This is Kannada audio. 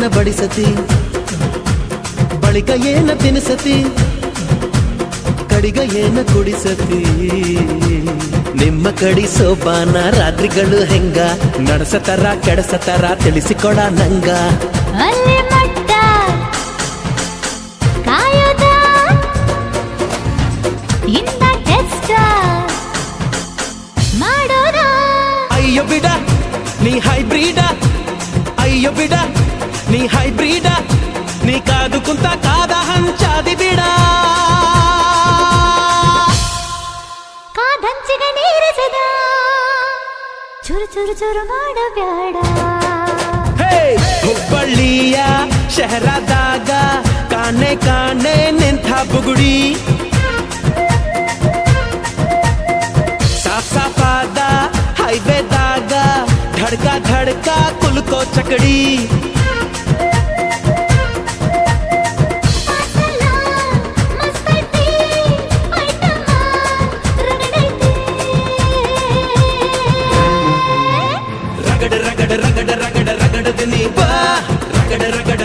ಏನ ಬಡಿಸತಿ ಬಳಿಕ ಏನ ತಿನಿಸತಿ ಕಡಿಗ ಏನ ಕುಡಿಸತಿ ನಿಮ್ಮ ಕಡಿ ಸೋಪಾನ ರಾತ್ರಿಗಳು ಹೆಂಗ ನಡೆಸತರ ಕೆಡಸತರ ತಿಳಿಸಿಕೊಡ ನಂಗ ಅಲ್ಲಿ ಮಟ್ಟ ಕಾಯೋದ ಇಂದ ಟೆಸ್ಟ್ ಮಾಡೋದ ಅಯ್ಯೋ ಬಿಡ ನೀ ಹೈಬ್ರಿಡ ಅಯ್ಯೋ ಬಿಡ ನೀ ಹೈಬ್ರಿಡ ನೀ ಕಾದು ಕುಂತ ಕಾದ ಹಂಚಾದಿ ಬಿಡ ಕಾದಂಚಿಗೆ ನೀರಿಸದ ಚುರು ಚುರು ಚುರು ಮಾಡಬ್ಯಾಡ ಹುಬ್ಬಳ್ಳಿಯ ಶಹರದಾಗ ಕಾಣೆ ಕಾಣೆ ನಿಂತ ಬುಗುಡಿ ಸಾಫ್ ಸಾಫಾದ ಹೈವೇದಾಗ ಧಡ್ಕ ಧಡ್ಕ ಕುಲ್ಕೋ ಚಕಡಿ ರಗಡ ರಗಡ ರಗಡ ರಗಡ ರಗಡ ನೀ ಬಾ ರಗಡ ರಗಡ